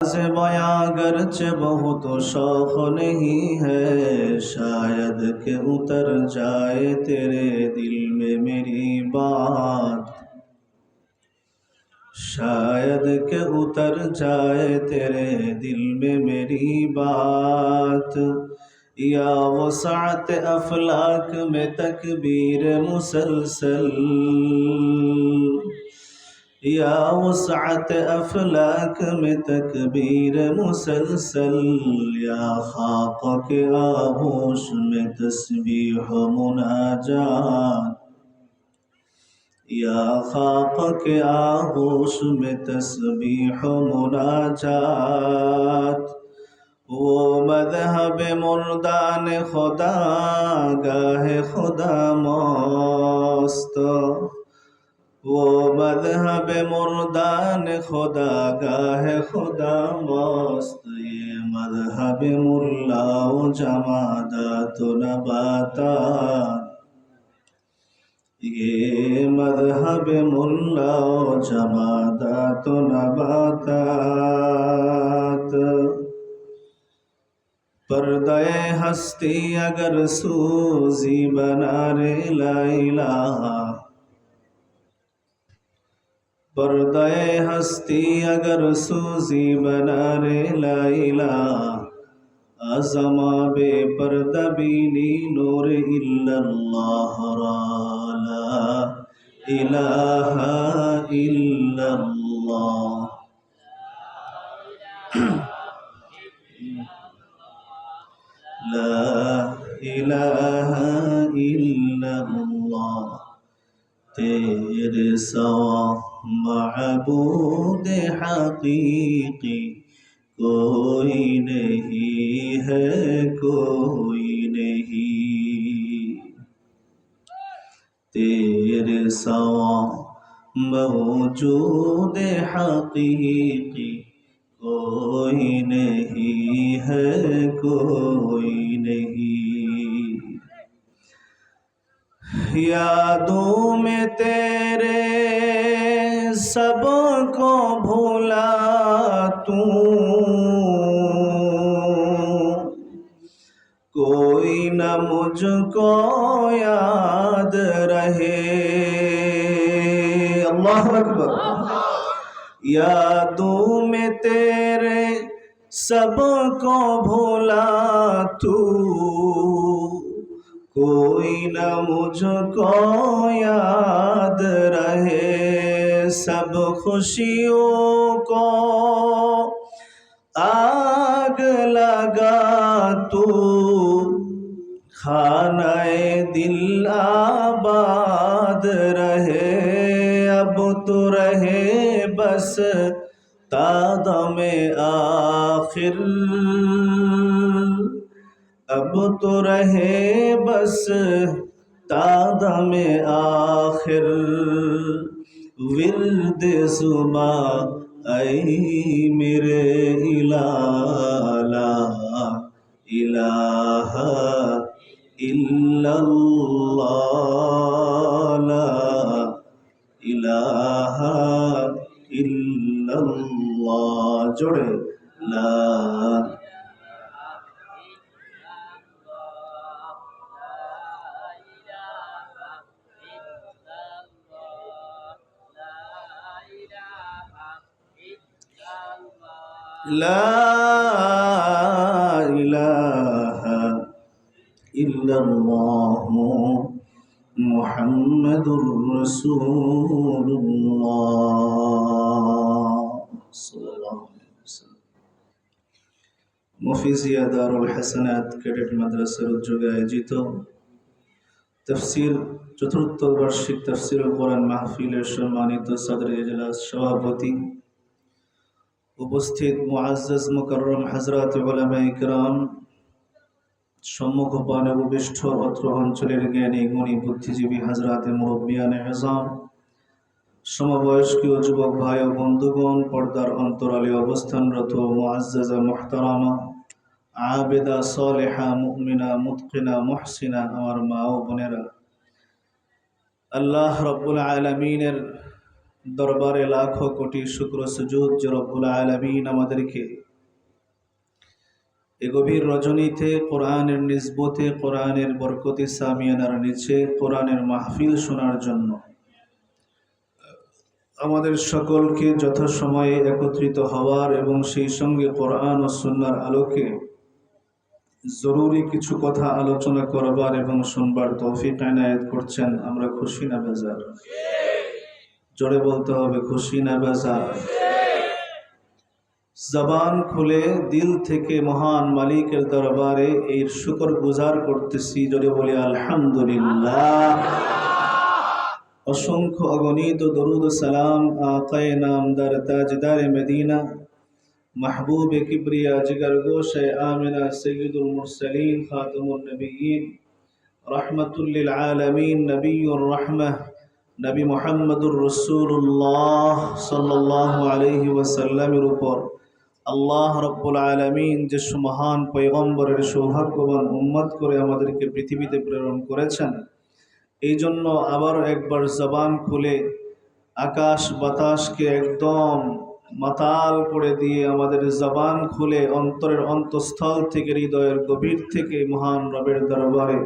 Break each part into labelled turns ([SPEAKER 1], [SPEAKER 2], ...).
[SPEAKER 1] से बयां गरचे बहुत शौक नहीं है, शायद के उतर जाए तेरे दिल में मेरी बात, शायद के उतर जाए तेरे दिल में मेरी बात। या वसात अफलाक में तकबीर मुसलसल, या वसात अफलाक में तकबीर मुसलसल, या खाक के आगोश में तस्बीह मुनाजात, या खाक के आगोश में तस्बीह मुनाजात। वो मज़हब मुर्दान खुदा गाहे खुदा मस्त, वो मज़हब मुर्दान खुदा गाहे खुदा मस्त। ये मज़हब मुल्ला व जमादात व नबातात, ये मज़हब मुल्ला व जमादात व नबातात। पर्दाए हस्ती अगर सूजी बना रे ला इलाहा, पर्दाए हस्ती अगर सूजी बना रे ला इलाहा, अज़मा बेपर्दा बीनी नूर इल्लल्लाह रा ला इलाहा इल्लल्लाह। ला इलाहा इल्लल्लाह, तेरे सिवा मअबूद हकीकी कोई नहीं है, कोई नहीं। तेरे सिवा मौजूद हकीकी कोई नहीं है, कोई नहीं। यादों में तेरे सबको भूला तू, कोई न मुझको याद रहे। अल्लाहु अकबर। यादों में तेरे सबको भूला तू, कोई न मुझको याद रहे। सब खुशियों को आग लगा तू, खानाए दिल आबाद रहे। अब तो रहे बस तादमे आखिर, अब तो रहे बस तादमे आखिर। विर्द सुबा ऐ मेरे इलाला इलाहा इल्लल्लाह, ला इलाहा इल्लल्लाह। जोड़े ला ला इलाहा इल्लल्लाह मुहम्मदुर रसूलुल्लाह सल्लल्लाहु अलैहि वसल्लम। मुफिजिया दारुल हसनात कैडेट মাদ্রাসার উদ্যোগে আয়োজিত তফসির চতুর্থ বার্ষিক তফসিরুল কোরআন মাহফিলের সম্মানিত সদর ইজলাস সভাপতি, উপস্থিত মুআজ্জাজ মুকাররম হযরত উলামায়ে কিরাম, সম্মুখপানে উপবিষ্ট অত্র অঞ্চলের জ্ঞানী গুণী বুদ্ধিজীবী হযরতে মুরব্বিয়ানে আযম, সমবয়স্ক ও যুবক ভাই ও বন্ধুগণ, পর্দার অন্তরালে অবস্থানরত মুআজ্জাজা মুহতারামা, আবেদা সালেহা মুমিনা মুতকিনা মুহসিনা আমার মা ও বোনেরা, আল্লাহ রাব্বুল আলামিনের দরবারে লাখো কোটি শুকর সুজুদ যে রব্বুল আলামিন আমাদেরকে এ গভীর রজনীতে কোরআনের নিসবতে, কোরআনের বরকতে সামিয়ানার নিচে কোরআনের মাহফিল শোনার জন্য আমাদের সকলকে যথাসময়ে একত্রিত হওয়ার এবং সেই সঙ্গে কোরআন ও সুন্নাহর আলোকে জরুরি কিছু কথা আলোচনা করবার এবং শুনবার তৌফিক এনায়েত করছেন। আমরা খুশি না বেজার? জোরে বলতে হবে, খুশি না বেজার? জবান খুলে দিল থেকে মহান মালিকের দরবারে এর শুকর গুজার করতেছি। জোরে বলি আলহামদুলিল্লাহ। অসংখ্য অগণিত দরুদ ও সালাম আকায়ে নামদার তাজদারে মদিনা महबूब किब्रिया जिगर गोश आमिना सय्यदुल मुरसलीन खातमुन नबिय्यीन रहमतुल लिल आलमीन नबियुर रहमह नबी मुहम्मदुर रसूलुल्लाह सल्लल्लाहु अलैहि वसल्लमेर ऊपर আল্লাহ রব্বুল আলামিন যে মহান পয়গম্বরের সৌভাগ্যবান উম্মত করে আমাদেরকে পৃথিবীতে প্রেরণ করেছেন, এই জন্য আবার একবার জবান খুলে আকাশ বাতাসকে একদম মাতাল করে দিয়ে আমাদের জবান খুলে অন্তরের অন্তঃস্থল থেকে, হৃদয়ের গভীর থেকে মহান রবের দরবারে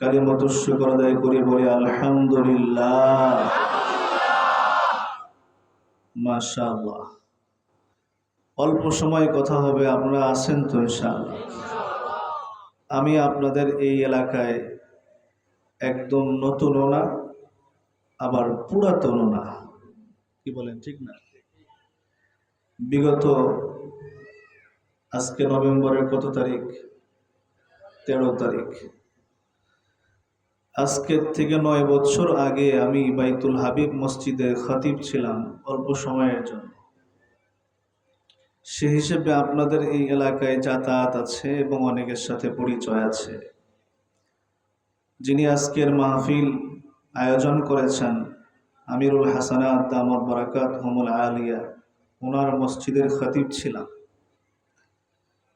[SPEAKER 1] কালিমাতুশ শুকর আদায় করে বলি আলহামদুলিল্লাহ। মাশাআল্লাহ। অল্প সময় কথা হবে, আপনারা আছেন তো ইনশাআল্লাহ? আমি আপনাদের এই এলাকায় একদম নতুনও না, আবার পুরাতনও না। কি বলেন, ঠিক না? বিগত আজকে নভেম্বরের কত তারিখ? 13 তারিখ। আজকের থেকে 9 বছর আগে আমি বাইতুল হাবিব মসজিদে খতিব ছিলাম অল্প সময়ের জন্য। সে হিসেবে আপনাদের এই এলাকায় যাতায়াত আছে এবং অনেকের সাথে পরিচয় আছে। যিনি আজকের মাহফিল আয়োজন করেছেন আমিরুল হাসানাত দামাত বারাকাতুহুমুল আলিয়া, ওনার মসজিদের খতিব ছিলাম।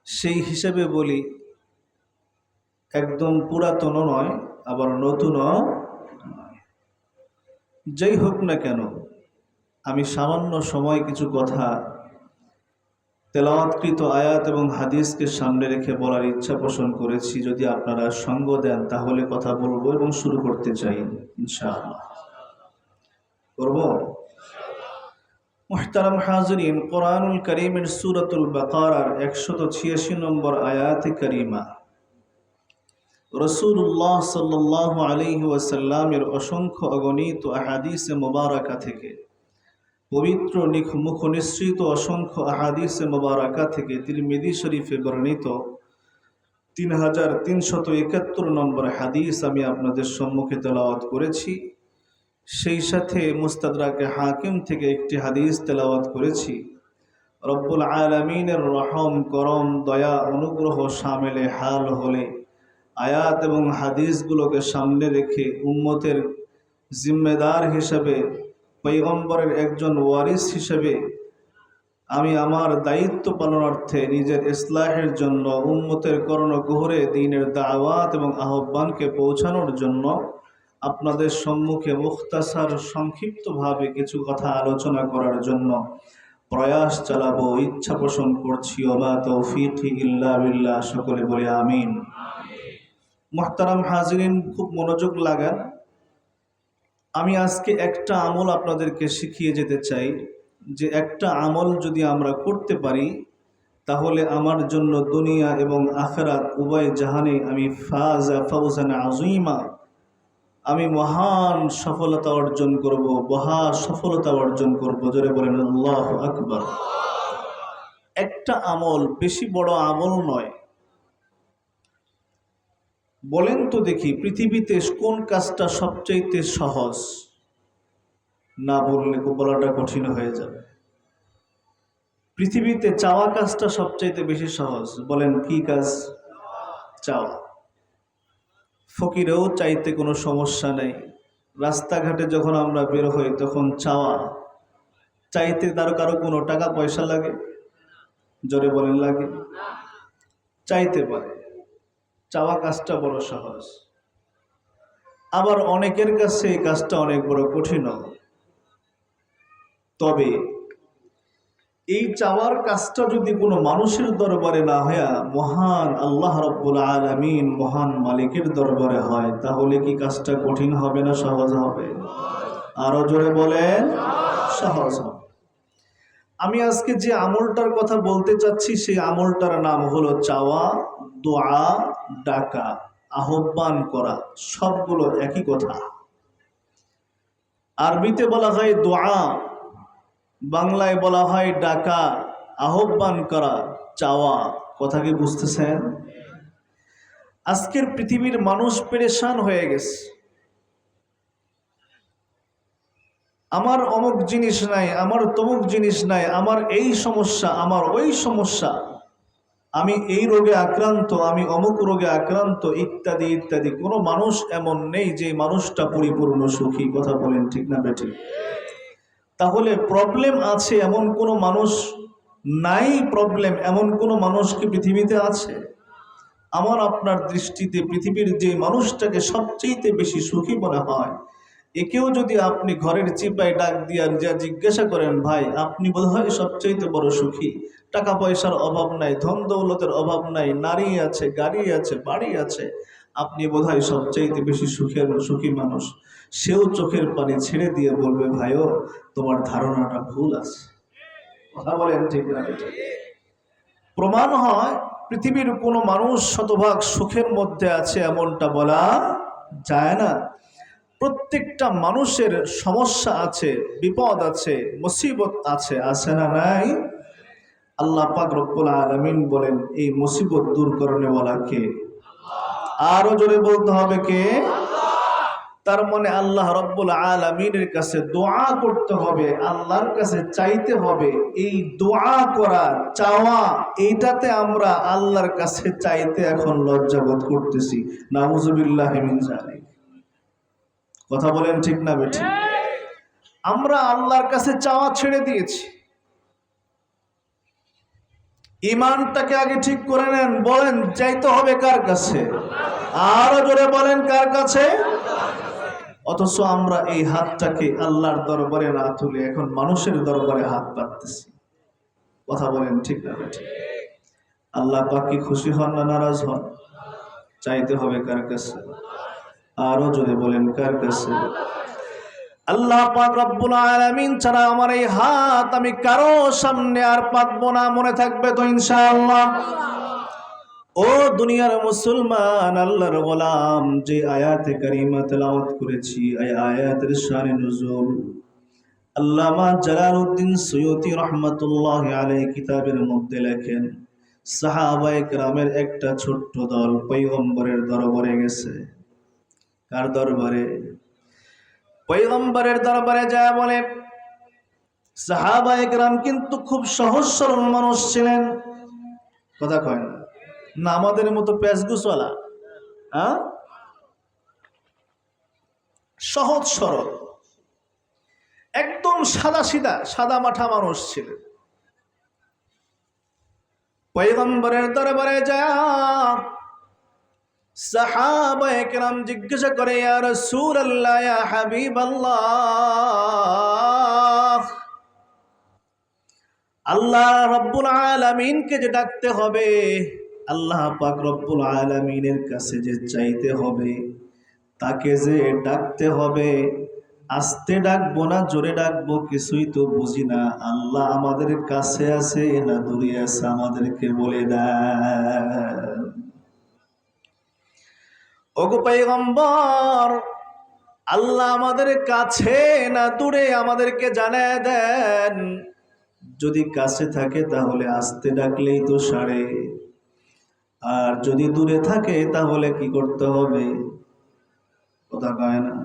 [SPEAKER 1] সেই হিসেবে বলি, একদম পুরাতনও নয়, আবার নতুনও নয়। যাই হোক না কেন, আমি সামান্য সময় কিছু কথা তেলাওয়াতকৃত আয়াত এবং হাদিসকে সামনে রেখে বলার ইচ্ছা পোষণ করেছি। যদি আপনারা সঙ্গ দেন তাহলে কথা বলবো এবং শুরু করতে চাই ইনশাআল্লাহ। করব? মুহতারাম হাজিরিন, কোরআনুল কারীমের সূরাতুল বাকারার 186 নম্বর আয়াতে কারিমা রাসূলুল্লাহ সাল্লাল্লাহু আলাইহি ওয়াসাল্লামের অসংখ্য অগণিত আহাদিসে মুবারাকা থেকে, পবিত্র মুখ নিঃসৃত অসংখ্য আহাদিসে মুবারাকা থেকে তিরমিজি শরীফে বর্ণিত 3371 নম্বর হাদিস আমি আপনাদের সম্মুখে তেলাওয়াত করেছি। সেই সাথে মুস্তাদরাকে হাকিম থেকে একটি হাদিস তেলাওয়াত করেছি। রব্বুল আলামিনের রহম, করম, দয়া, অনুগ্রহ শামিলে হাল হলে আয়াত এবং হাদিসগুলোকে সামনে রেখে উম্মতের জিম্মেদার হিসেবে, পয়গম্বরের একজন ওয়ারিস হিসেবে আমি আমার দায়িত্ব পালনার্থে নিজের ইসলাহের জন্য, উম্মতের কর্ণগহরে দ্বীনের দাওয়াত এবং আহ্বানকে পৌঁছানোর জন্য আপনাদের সম্মুখে মুখতাসার সংক্ষিপ্তভাবে কিছু কথা আলোচনা করার জন্য প্রয়াস চালাবো, ইচ্ছা পোষণ করছি। ওমা তৌফিকি ইল্লা বিল্লাহ। সকলে বলে আমিন। মুহতারাম হাজিরিন, খুব মনোযোগ লাগান। আমি আজকে একটা আমল আপনাদেরকে শিখিয়ে যেতে চাই, যে একটা আমল যদি আমরা করতে পারি তাহলে আমার জন্য দুনিয়া এবং আখিরাত উভয় জাহানে আমি ফাওজান আযীমা, আমি মহান সফলতা অর্জন করব, মহা সফলতা অর্জন করব। জোরে বলেন আল্লাহু আকবার। একটা আমল, বেশি বড় আমল নয়। বলেন তো দেখি, পৃথিবীতে কোন কাজটা সবচাইতে সহজ? না বললে বলাটা কঠিন হয়ে যাবে। পৃথিবীতে চাওয়া কাজটা সবচাইতে বেশি সহজ। বলেন কি কাজ? চাওয়া। ফকিরেও চাইতে কোনো সমস্যা নেই। রাস্তাঘাটে যখন আমরা বের হই তখন চাইতে তার কারো কোনো টাকা পয়সা লাগে? জোরে বলেন, লাগে? চাইতে পারে। চাওয়া কাজটা বড় সহজ। আবার অনেকের কাছে এই কাজটা অনেক বড় কঠিন। তবে এই চাওয়ার কাজটা যদি কোনো মানুষের দরবারে না হইয়া মহান আল্লাহ রাব্বুল আলামিন মহান মালিকের দরবারে হয়, তাহলে কি কাজটা কঠিন হবে না সহজ হবে? আরো জোরে বলেন, সহজ হবে। আমি আজকে যে আমলটার কথা বলতে চাচ্ছি সেই আমলটার নাম হলো চাওয়া, দোয়া, ডাকা, আহ্বান করা। সবগুলো একই কথা। আরবিতে বলা হয় দোয়া, বাংলায় বলা হয় ডাকা, আহ্বান করা, চাওয়া। কথা কি বুঝতেছেন? আজকের পৃথিবীর মানুষ পেরেশান হয়ে গেছে। আমার অমুক জিনিস নাই, আমার তমুক জিনিস নাই, আমার এই সমস্যা, আমার ওই সমস্যা, আমি এই রোগে আক্রান্ত, আমি অমুক রোগে আক্রান্ত, ইত্যাদি ইত্যাদি। কোনো মানুষ এমন নেই যে মানুষটা পরিপূর্ণ সুখী। কথা বলেন ঠিক না বেঠিক? তাহলে প্রবলেম আছে এমন কোনো মানুষ নাই? প্রবলেম এমন কোনো মানুষ কি পৃথিবীতে আছে? আমার আপনার দৃষ্টিতে পৃথিবীর যে মানুষটাকে সবচেয়ে বেশি সুখী মনে হয়, একেও যদি আপনি ঘরের চিপায় ডাক দিয়ে যা জিজ্ঞাসা করেন, ভাই আপনি বোধহয় সবচেয়ে বড় সুখী, টাকা পয়সার অভাব নাই, ধন দৌলতের অভাব নাই, নারী আছে, গাড়ি আছে, বাড়ি আছে, আপনি বোধহয় সবচেয়ে বেশি সুখী মানুষ, সেও চোখের পানি ছেড়ে দিয়ে বলবে, ভাইও তোমার ধারণাটা ভুল আছে। কথা বলেন ঠিক না? প্রমাণ হয় পৃথিবীর কোনো মানুষ শতভাগ সুখের মধ্যে আছে এমনটা বলা যায় না। প্রত্যেকটা মানুষের সমস্যা আছে, বিপদ আছে, মুসিবত আছে, আছে না নাই? আল্লাহ পাক রব্বুল আলামিন বলেন, এই মুসিবত দূর করনে ওয়ালা কে? আরো জোরে বলতে হবে, কে? তার মানে আল্লাহ রব্বুল আলামিনের কাছে দোয়া করতে হবে, আল্লাহর কাছে চাইতে হবে। এই দোয়া করা, চাওয়া, এইটাতে আমরা আল্লাহর কাছে চাইতে এখন লজ্জাবোধ করতেছি। নাউযুবিল্লাহি মিন যালিক। কথা বলেন ঠিক না বেঠিক? আমরা আল্লাহর কাছে চাওয়া ছেড়ে দিয়েছি। ইমানটাকে আগে ঠিক করে নেন। বলেন চাইতে হবে কার কাছে? আরো জোরে বলেন, কার কাছে? অথচ আমরা এই হাতটাকে আল্লাহর দরবারে না তুলে এখন মানুষের দরবারে হাত পাততেছি। কথা বলেন ঠিক না বেঠিক? আল্লাহ পাক কি খুশি হন না নারাজ হন? চাইতে হবে কার কাছে? আরো জোরে বলেন, কার কাছে? আল্লাহ পাক রব্বুল আলামিন ছাড়া আমার এই হাত আমি কারো সামনে আর পাতবো না। মনে থাকবে তো ইনশাআল্লাহ? ও দুনিয়ার মুসলমান, আল্লাহর গোলাম, যে আয়াতে কারিমা তেলাওয়াত করেছি, এই আয়াতের শানে নুজুল আল্লামা জালালউদ্দিন সুয়ুতী রাহমাতুল্লাহি আলাইহি কিতাবের মধ্যে লেখেন, সাহাবায়ে কেরামের একটা ছোট্ট দল পয়গম্বরের দরবারে গেছে। কার দরবারে? পয়গম্বরের দরবারে যায় বলে, সাহাবায়ে কেরাম কিন্তু খুব সহজ সরল মানুষ ছিলেন। কথা কয় না আমাদের মতো পেশগুসওয়ালা, হ্যাঁ? সহজ সরল, একদম সাদা সিধা, সাদা মাঠা মানুষ ছিলেন। পয়গম্বরের দরবারে যায় সাহাবায়ে কেরাম জিজ্ঞাসা করে, ইয়া রাসূলুল্লাহ, ইয়া হাবিবাল্লাহ, আল্লাহ রাব্বুল আলামিনকে যে ডাকতে হবে, আল্লাহ পাক রব্বুল আলামিনের কাছে যে চাইতে হবে, তাকে যে ডাকতে হবে, আস্তে ডাকবো না জোরে ডাকবো কিছুই তো বুঝি না। আল্লাহ আমাদের কাছে আছে না দূরে আছে, আমাদেরকে বলে দেন। ওগো পয়গম্বর, আল্লাহ আমাদের কাছে না দূরে, আমাদেরকে জানায় দেন। যদি কাছে থাকে তাহলে আস্তে ডাকলেই তো সারে, আর যদি দূরে থাকে তাহলে কি করতে হবে? কথা কয় না,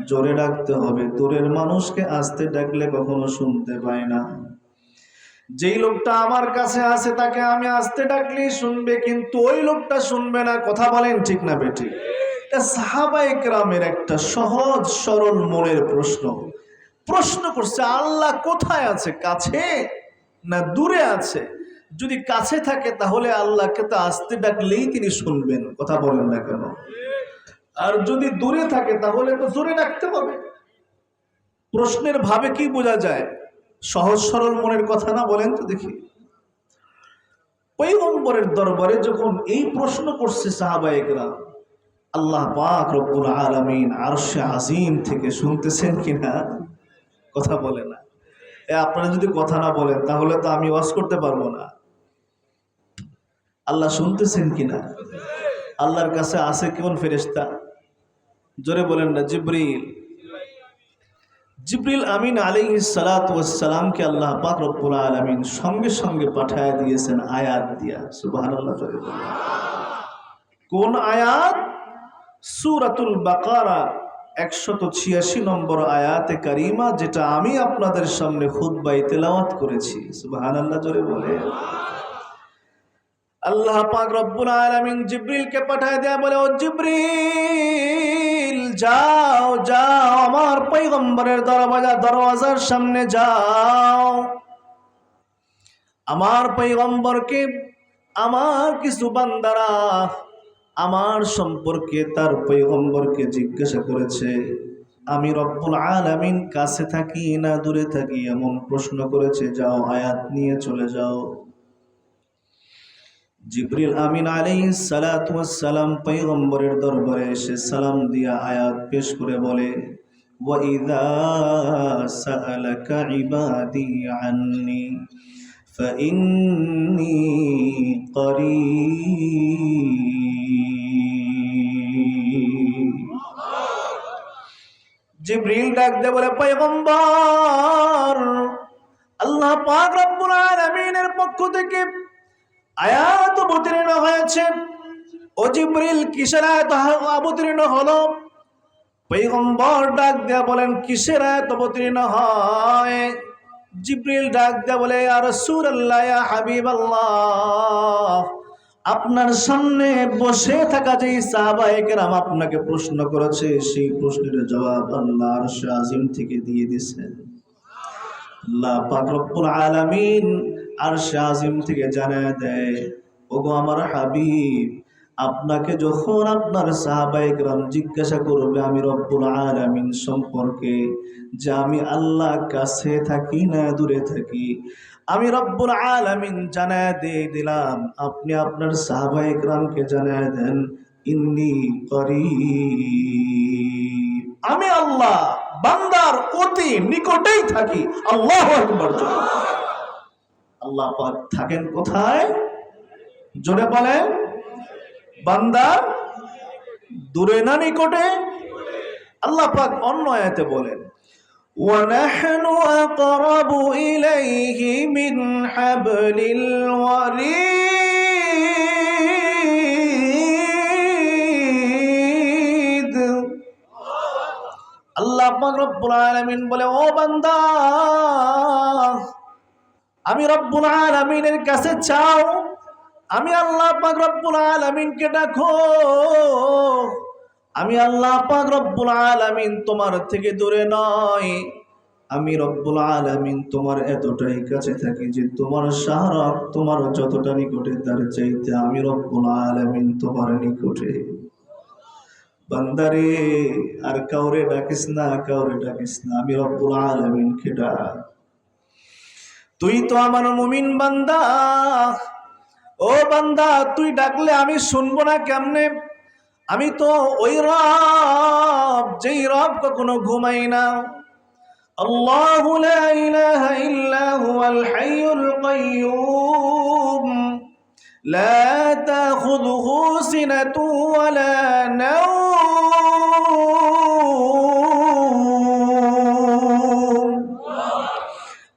[SPEAKER 1] জোরে ডাকতে হবে। দূরের মানুষকে আস্তে ডাকলে কখনো শুনতে পায় না। যেই লোকটা আমার কাছে আছে তাকে আমি আস্তে ডাকলেই শুনবে, কিন্তু ওই লোকটা শুনবে না। কথা বলেন ঠিক না বেঠিক? এটা সাহাবায়ে কেরামের একটা সহজ সরল মনের প্রশ্ন করছে, আল্লাহ কোথায় আছে? কাছে না দূরে আছে? যদি কাছে থাকে তাহলে আল্লাহকে তো আস্তে ডাকলেই তিনি শুনবেন। কথা বলেন না কেন? আর যদি দূরে থাকে তাহলে তো জোরে ডাকতে হবে। প্রশ্নের ভাবে কি বোঝা যায়? সহজ সরল মনের কথা না, বলেন তো দেখি। পয়গম্বরের দরবারে যখন এই প্রশ্ন করছে সাহাবায়ে কেরাম, আল্লাহ পাক রব্বুল আলামিন আরশে আজিম থেকে শুনতেছেন কিনা? কথা বলে না। আপনারা যদি কথা না বলেন তাহলে তো আমি ওয়াজ করতে পারবো না। আল্লাহ শুনতেছেন কিনা? আল্লাহর কাছে আছে কেমন ফেরেশতা? জোরে বলেন না। জিবরিল। জিবরিল আমিন আলাইহিস সালাতু ওয়াস সালামকে আল্লাহ পাক রব্বুল আলামিন সঙ্গে সঙ্গে পাঠায় দিয়েছেন আয়াত দিয়া। সুবহানাল্লাহ। জোরে বলেন। কোন আয়াত? সূরাতুল বাকারা 186 নম্বর আয়াতে কারিমা, যেটা আমি আপনাদের সামনে খুতবায় তেলাওয়াত করেছি। সুবহানাল্লাহ। জোরে বলেন। আল্লাহ পাক রব্বুল আলামিন জিবরিলকে পাঠায় দেয়া বলে, ও জিবরিল যাও যাও আমার পয়গম্বরের দরওয়াজার সামনে যাও। আমার পয়গম্বরকে আমার কিছু বান্দারা আমার সম্পর্কে তার পয়গম্বরকে জিজ্ঞাসা করেছে, আমি রব্বুল আলামিন কাছে থাকি না দূরে থাকি, এমন প্রশ্ন করেছে। যাও আয়াত নিয়ে চলে যাও। জিবরিল আমিন আলাইহিস সালাতু ওয়াস সালাম পয়গম্বরের দরবারে এসে সালাম দিয়া আয়াত পেশ করে বলে, ওয়া ইযা সাআলাকা ইবাদি আন্নি ফাইন্নী করিব। জিবরিল ডাক দে বলে, পয়গম্বর আল্লাহ পাক রব্বুল আলামিনের পক্ষ থেকে আয়াত অবতীর্ণ হয়েছে। ও জিবরিল কিসের আয়াত অবতীর্ণ হলো? পয়গম্বর ডাক দেয়া বলেন, কিসের আয়াত অবতীর্ণ হয়? জিবরিল ডাক দেয়া বলে, ইয়া রাসূলুল্লাহ, ইয়া হাবিবাল্লাহ, আপনার সামনে বসে থাকা যে সাহাবায়ে কেরাম আপনাকে প্রশ্ন করেছে, সেই প্রশ্নের জবাব আল্লাহ আরশে আজিম থেকে দিয়ে দিয়েছেন। আল্লাহ পাক রব্বুল আলামিন আরশে আজিম থেকে জানায় দেয়, ওগো আমার হাবিব, আপনাকে যখন আপনার সাহাবায়ে কেরাম জিজ্ঞাসা করবে আমি রব্বুল আলামিন সম্পর্কে, যে আমি আল্লাহ কাছে থাকি না দূরে থাকি, আমি রব্বুল আলামিন জানায় দিয়ে দিলাম, আপনি আপনার সাহাবায়ে কেরামকে জানায় দেন, ইন্নী করিব, আমি আল্লাহ বান্দার অতি নিকটেই থাকি। আল্লাহু আকবার। আল্লাহ পাক থাকেন কোথায়? জোরে বলেন। বান্দার দূরে না নিকটে? আল্লাহ পাক অন্য আয়াতে বলেন, ওয়া নাহনু আকরাবু ইলাইহি মিন হাবলিল ওয়ারিদ। আল্লাহ পাক রব্বুল আলামিন বলে, ও বান্দা, আমি রব্বুল আলামিনের কাছে চাও, আমি আল্লাহ পাক রব্বুল আলামিনকে ডাকো। আমি আল্লাহ পাক রব্বুল আলামিন তোমার থেকে দূরে নয়, আমি রব্বুল আলামিন তোমার এতটাই কাছে থাকি যে তোমার সাহারা তোমার যতটা নিকটে তার চাইতে আমি রব্বুল আলামিন তোমার নিকটে। বান্দারে আর কাউরে ডাকিস না, কাউরে ডাকিস না, আমি রব্বুল আলামিনকে ডাক। তুই তো আমার মুমিন বান্দা। ও বান্দা, তুই ডাকলে আমি শুনবো না কেমনে? আমি তো ওই রব, যেই রব কখনো ঘুমাই না। আল্লাহু লা ইলাহা ইল্লা হুয়াল হাইয়ুল কাইয়্যুম লা তাখুযুহু সিনাতুন ওয়া লা নাওম।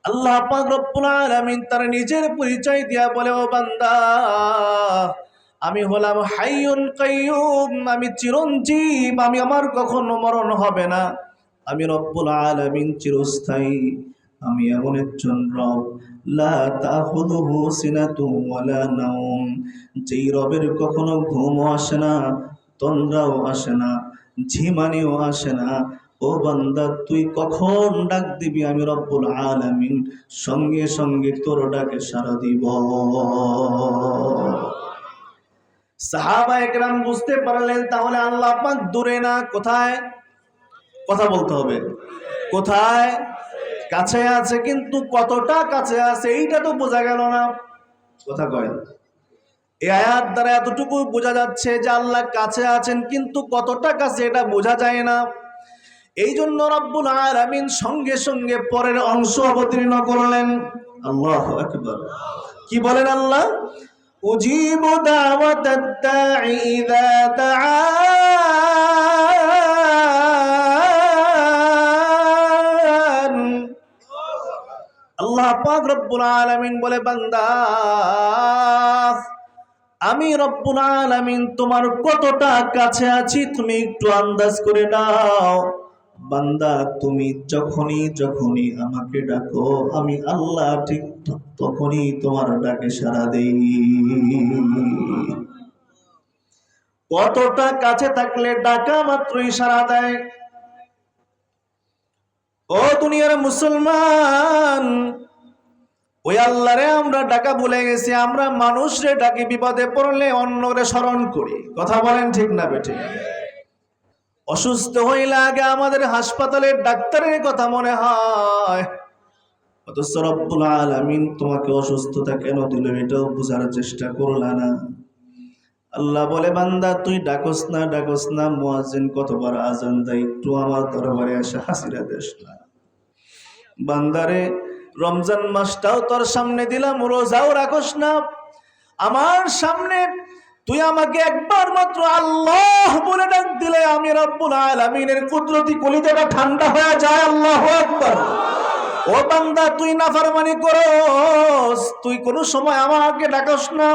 [SPEAKER 1] আল্লাহ পাক রব্বুল আলামিন তার নিজের পরিচয় দিয়া বলে, ও বান্দা, আমি হলাম হাইয়ুন কাইয়্যুম, আমি চিরঞ্জীব, আমি আমার কখনো মরণ হবে না। আমি রব্বুল আলামিন চিরস্থায়ী, আমি এমন একজন রব, লা তাখুযুহু সিনাতুন ওয়া লা নাওম, যেই রবের কখনো ঘুমও আসে না, তন্দ্রাও আসে না, ঝিমানিও আসে না। ও বান্দা, তুই কখন ডাক দিবি আমি রব্বুল আলামিন সঙ্গে সঙ্গে তোর ডাকে সাড়া দিব। সাহাবায়ে কেরাম বুঝতে পারলেন তাহলে আল্লাহ পাক দূরে না, কোথায়? কথা বলতে হবে, কোথায়? কাছে আছে, কিন্তু কতটা কাছে আছে এইটা তো বোঝা গেল না। কথা কয়, এই আয়াত দ্বারা এতটুকু বোঝা যাচ্ছে যে আল্লাহ কাছে আছেন, কিন্তু কতটা কাছে এটা বোঝা যায় না। এই জন্য রব্বুল আলামিন সঙ্গে সঙ্গে পরের অংশ অবতীর্ণ করলেন। আল্লাহু আকবার। কি বলেন আল্লাহ? উজিবু দাওয়াতাদ দাঈ ইযা দাআন। আল্লাহ পাক রব্বুল আলামিন বলে, বান্দা আমি রব্বুল আলামিন তোমার কতটা কাছে আছি তুমি একটু আন্দাজ করে নাও। বান্দা তুমি যখনই আমাকে ডাকো, আমি আল্লাহ ঠিক তখনই তোমার ডাকে সাড়া দেই। কতটা কাছে থাকলে ডাকা মাত্রই সাড়া দেয়। ও দুনিয়ার মুসলমান, ওই আল্লাহরে আমরা ডাকা ভুলে গেছি। আমরা মানুষরে ডাকি, বিপদে পড়লে অন্যরে স্মরণ করি। কথা বলেন ঠিক না বেঠে? অসুস্থ হইলে আগে আমাদের হাসপাতালের ডাক্তারের কথা মনে হয়, অথচ রব্বুল আলামিন তোমাকে অসুস্থতা কেন দিল এটাও বোঝার চেষ্টা করলা না। আল্লাহ বলে, বান্দা তুই ডাকস না, মুয়াজ্জিন কতবার আজান দেয়, একটু আমার দরবারে এসে হাসিরা দেস না। বান্দারে রমজান মাসটাও তোর সামনে দিলাম, রোজাও রাখস না আমার সামনে, তুই আমাকে একবার মাত্র আল্লাহ বলে ডাক দিলে আমি রব্বুল আলামিনের কুদরতি কলিজাটা ঠান্ডা হয়ে যায়। আল্লাহু আকবার। ও বান্দা তুই নাফরমানি করস, তুই কোন সময় আমাকে ডাকস না,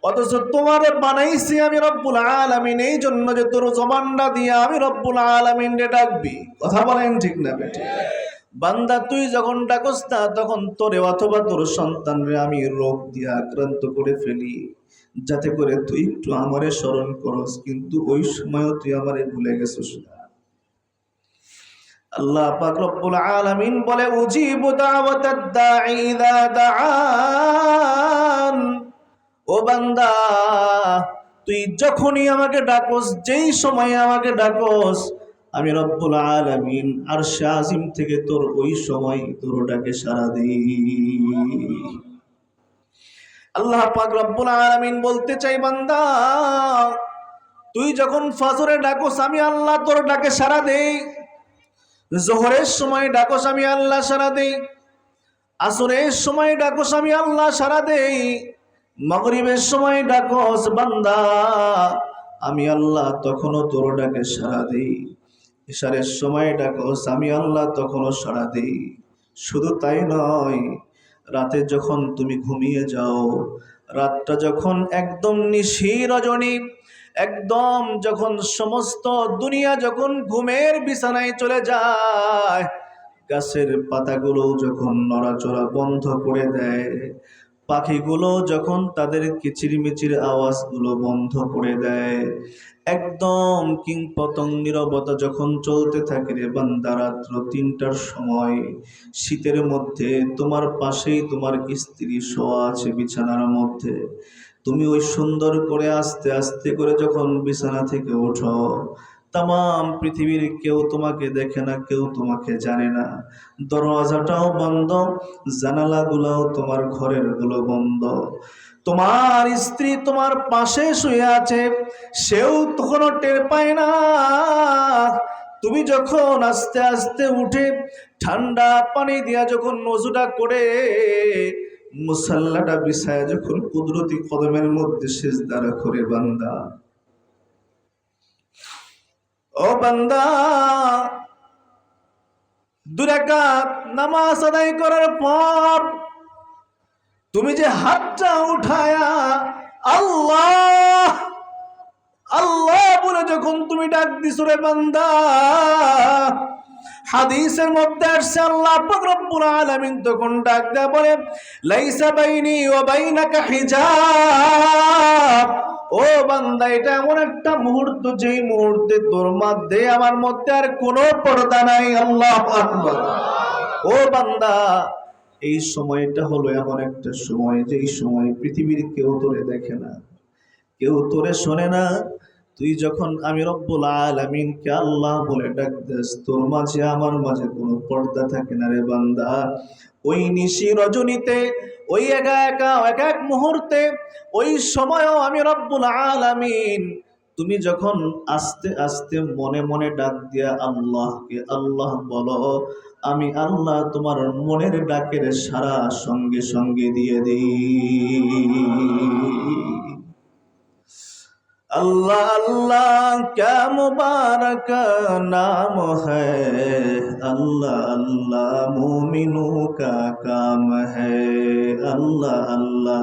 [SPEAKER 1] অথচ তোমারে বানাইছি আমি রব্বুল আলামিন এই জন্য যে তোর জবানটা দিয়ে আমি রব্বুল আলামিনরে ডাকবি। কথা বলেন ঠিক না বেটি? বান্দা তুই যখন ডাকস না, তখন তোরে অথবা তোর সন্তানরে আমি রোগ দিয়ে আক্রান্ত করে ফেলি, যাতে করে তুই একটু আমারে স্মরণ করস, কিন্তু ওই সময়ও তুই আমারে ভুলে গেছিস না। আল্লাহ পাক রব্বুল আলামিন বলে, উজিবু দাওয়াতাদ দাঈ ইযা দাআন। ও বান্দা তুই যখনই আমাকে ডাকস, যেই সময়ে আমাকে ডাকস, আমি রব্বুল আলামিন আরশে আজিম থেকে তোর ওই সময় তোর ডাকে সাড়া দেই। আল্লাহ পাক রব্বুল আলামিন বলতে চাই, বান্দা তুই যখন ফজরে ডাকস আমি আল্লাহ তোর ডাকে সাড়া দেই, জোহরের সময় ডাকস আমি আল্লাহ সাড়া দেই, আসরের সময় ডাকস আমি আল্লাহ সাড়া দেই, মাগরিবের সময় ডাকস বান্দা আমি আল্লাহ তখনও তোর ডাকে সাড়া দেই, ইশারের সময় ডাকস আমি আল্লাহ তখনও সাড়া দেই। শুধু তাই নয়, রাতে যখন তুমি ঘুমিয়ে যাও, রাতটা যখন একদম নিশি রজনী, একদম যখন সমস্ত দুনিয়া যখন ঘুমের বিছানায় চলে যায়, গাছের পাতাগুলো যখন নড়াচড়া বন্ধ করে দেয়, পাখিগুলো যখন তাদের কিচিরমিচির আওয়াজগুলো বন্ধ করে দেয়, একদম কিংপতং নীরবতা যখন চলতে থাকে রে বান্দা, রাত্র ৩টার সময় শীতের মধ্যে তোমার পাশেই তোমার স্ত্রী শোয়া আছে বিছানার মধ্যে, তুমি ওই সুন্দর করে আস্তে আস্তে করে যখন বিছানা থেকে ওঠো, তাম পৃথিবীর কেউ তোমাকে দেখে না, কেউ তোমাকে জানে না, দরওয়াজাটাও বন্ধ, জানালাগুলোও তোমার ঘরের গুলো বন্ধ, তোমার স্ত্রী তোমার পাশে শুয়ে আছে, সেও তখনও টের পায় না। তুমি যখন আস্তে আস্তে উঠে ঠান্ডা পানি দিয়া যখন ওযুটা করে মুসাল্লাটা বিছায় যখন কুদরতি কদমের মধ্যে সিজদা করে, বান্দা ও বান্দা 2 রাকাত নামাজ আদায় করার পর তুমি যে হাতটা উঠায়া আল্লাহ আল্লাহ বলে যখন তুমি ডাক দিছো রে বান্দা, হাদিসের মধ্যে আসছে আল্লাহ পাক রব্বুল আলামিন তখন ডাক দেয়া বলে, লাইসা বাইনি ওয়া বাইনাকা হিজাব। ও বান্দা এটা এমন একটা মুহূর্ত, যেই মুহূর্তে তোর মধ্যে আমার মধ্যে আর কোনো পর্দা নাই। আল্লাহু আকবার। ও বান্দা এই সময়টা হলো এমন একটা সময়, যেই সময় পৃথিবীর কেউ তোরে দেখে না, কেউ তোরে শোনে না, তুই যখন আমি রব্বুল আলামিনকে আল্লাহ বলে ডাক দিস, তোর মাঝে আমার মাঝে কোনো পর্দা থাকে না রে বান্দা। ওই নিশি রজনীতে, ওই একা একা এক এক মুহূর্তে, ওই সময়ও আমি রব্বুল আলামিন, তুমি যখন আস্তে আস্তে মনে মনে ডাক দিয়া আল্লাহকে আল্লাহ বলো, আমি আল্লাহ তোমার মনের ডাকের সারা সঙ্গে সঙ্গে দিয়ে দিই। अल्लाह अल्लाह क्या मुबारक नाम है, अल्लाह अल्लाह मोमिनों का काम है, अल्लाह अल्लाह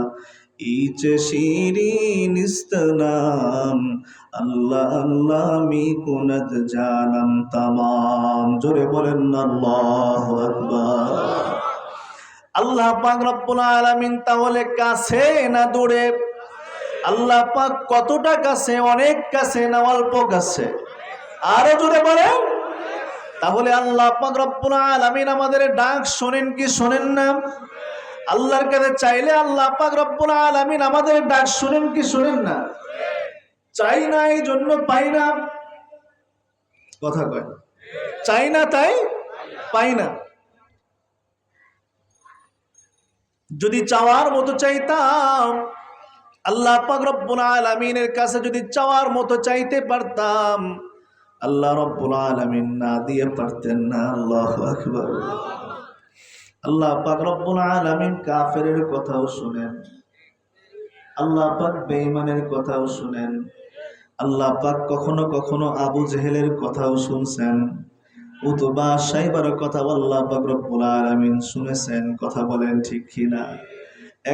[SPEAKER 1] ईच शीरीन इस्तनाम, अल्लाह अल्लाह मी कुनत जानम तमाम। जोरे बोलें अल्लाह अकबर। अल्लाह पाक रब्बुल आलामीन ताहले काছে না দূরে? আল্লাহ পাক কতটা কাছে? অনেক কাছে না অল্প কাছে? আরো জোরে বলেন। তাহলে আল্লাহ পাক রব্বুল আলামিন আমাদের ডাক শোনেন কি শোনেন না? আল্লাহর কাছে চাইলে আল্লাহ পাক রব্বুল আলামিন আমাদের ডাক শোনেন কি শোনেন না? চাই না এই জন্য পাই না। কথা কয়, চাই না তাই পাই না। যদি চাওয়ার মতো চাইতাম, আল্লাহ পাক রব্বুল আলামিনের কাছে যদি চাওয়ার মতো চাইতে পারতাম, আল্লাহ রব্বুল আলামিন না দিয়ে পারতেন না। আল্লাহু আকবার। আল্লাহ পাক রব্বুল আলামিন কাফেরের কথাও শুনেন, আল্লাহ পাক বেঈমানের কথাও শুনেন, আল্লাহ পাক কখনো কখনো আবু জেহেলের কথাও শুনছেন, উতবা সাইবার কথাও আল্লাহ পাক রব্বুল আলামিন শুনেছেন। কথা বলেন ঠিক কিনা?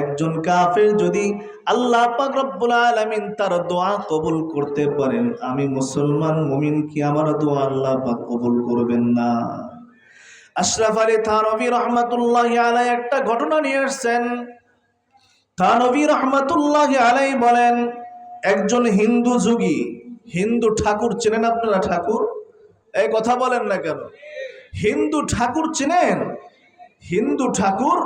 [SPEAKER 1] একজন কাফের যদি আল্লাহ পাক রব্বুল আলামিন তার দোয়া কবুল করতে পারেন, আমি মুসলমান মুমিন কি আমার দোয়া আল্লাহ পাক কবুল করবেন না? আশরাফ আলী থানভী রহমাতুল্লাহি আলাইহি একটা ঘটনা নিয়ে আসছেন। থানভী রহমাতুল্লাহি আলাইহি বলেন, একজন হিন্দু যোগী, হিন্দু ঠাকুর চেনেন আপনারা? ঠাকুর, এই কথা বলেন না কেন? হিন্দু ঠাকুর চেনেন? হিন্দু ঠাকুর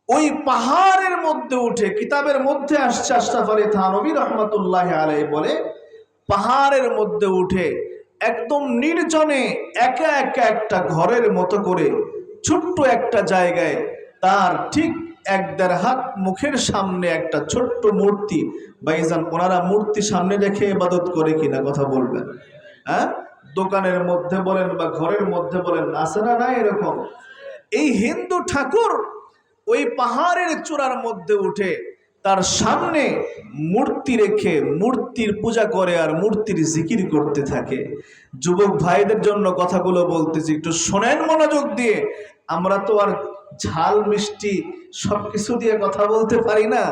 [SPEAKER 1] ওই পাহাড়ের মধ্যে উঠে, কিতাবের মধ্যে আসছে, আশরাফ আলী থানভী রহমাতুল্লাহি আলাইহি বলে, পাহাড়ের মধ্যে উঠে একদম নির্জনে একা একা একটা ঘরের মতো করে ছোট্ট একটা জায়গায় তার ঠিক 1-1.5 হাত মুখের সামনে একটা ছোট্ট মূর্তি। ভাইজান, ওনারা মূর্তি সামনে রেখে ইবাদত করে কিনা? কথা বলবেন। হ্যাঁ, দোকানের মধ্যে বলেন বা ঘরের মধ্যে বলেন, আছে না? না এরকম। এই হিন্দু ঠাকুর ওই পাহাড়ের চূড়ার মধ্যে উঠে তার সামনে মূর্তি রেখে মূর্তির পূজা করে আর মূর্তির জিকির করতে থাকে। যুবক ভাইদের জন্য কথাগুলো বলতেছি, একটু শোনেন মনোযোগ দিয়ে। আমরা তো আর ঝাল মিষ্টি সবকিছু দিয়ে কথা বলতে পারি না।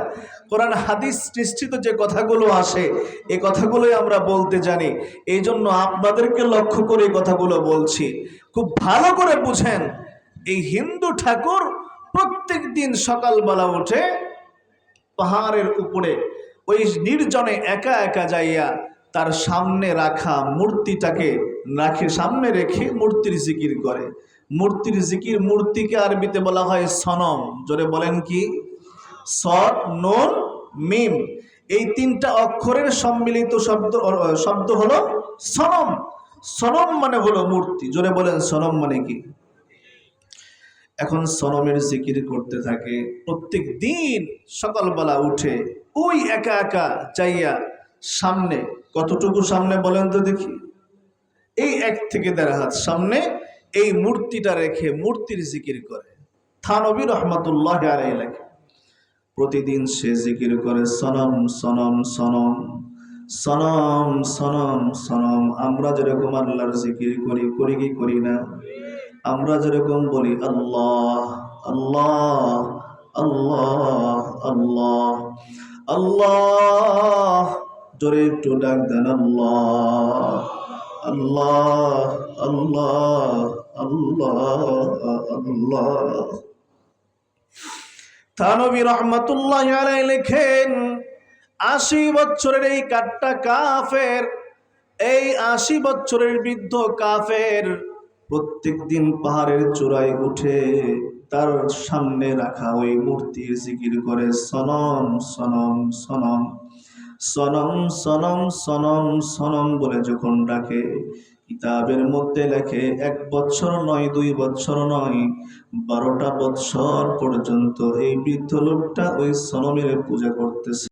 [SPEAKER 1] কোরআন হাদিস নিশ্চিত যে কথাগুলো আসে, এই কথাগুলোই আমরা বলতে জানি। এই জন্য আপনাদেরকে লক্ষ্য করে এই কথাগুলো বলছি, খুব ভালো করে বুঝেন। এই হিন্দু ঠাকুর প্রত্যেক দিন সকালবেলা উঠে পাহাড়ের উপরে ওই নির্জনে একা একা যাইয়া তার সামনে রাখা মূর্তিটাকে সামনে রেখে মূর্তির জিকির করে। মূর্তির জিকির, মূর্তিকে আরবিতে বলা হয় সনম। জোরে বলেন কি? সদ, নুন, মিম, এই 3টা অক্ষরের সম্মিলিত শব্দ হলো সনম। সনম মানে হলো মূর্তি। জোরে বলেন সনম মানে কি? এখন সনমের জিকির করতে থাকে প্রত্যেক দিন সকালবেলা উঠে ওই একা একা চাইয়া সামনে। কতটুকু সামনে বলেন তো দেখি? এই 1 থেকে 1.5 হাত সামনে এই মূর্তিটা রেখে মূর্তির জিকির করে। থানভী রহমাতুল্লাহি আলাইহি লেখে, প্রতিদিন সে জিকির করে সনম সনম সনম সনম সনম সনম। আমরা যেরকম আল্লাহর জিকির করি, করি কি করি না? আমরা যেরকম বলি আল্লাহ আল্লাহ আল্লাহ আল্লাহ আল্লাহ, জোরে একটু ডাক দেন আল্লাহ আল্লাহ আল্লাহ আল্লাহ আল্লাহ। থানভী রহমাতুল্লাহি আলাইহি লেখেন, 80 বছরের এই কাট্টা কাফের, এই 80 বছরের বৃদ্ধ কাফের প্রত্যেক দিন পাহাড়ের চূড়ায় উঠে তার সামনে রাখা ওই মূর্তির জিকির করে সনম সনম সনম। সনম সনম সনম সনম বলে যখন ডাকে, কিতাবের মধ্যে লেখে 1 বছর নয়, 2 বছর নয়, 12টা বছর পর্যন্ত এই বৃদ্ধ লোকটা ওই সনমের পূজা করতেছে।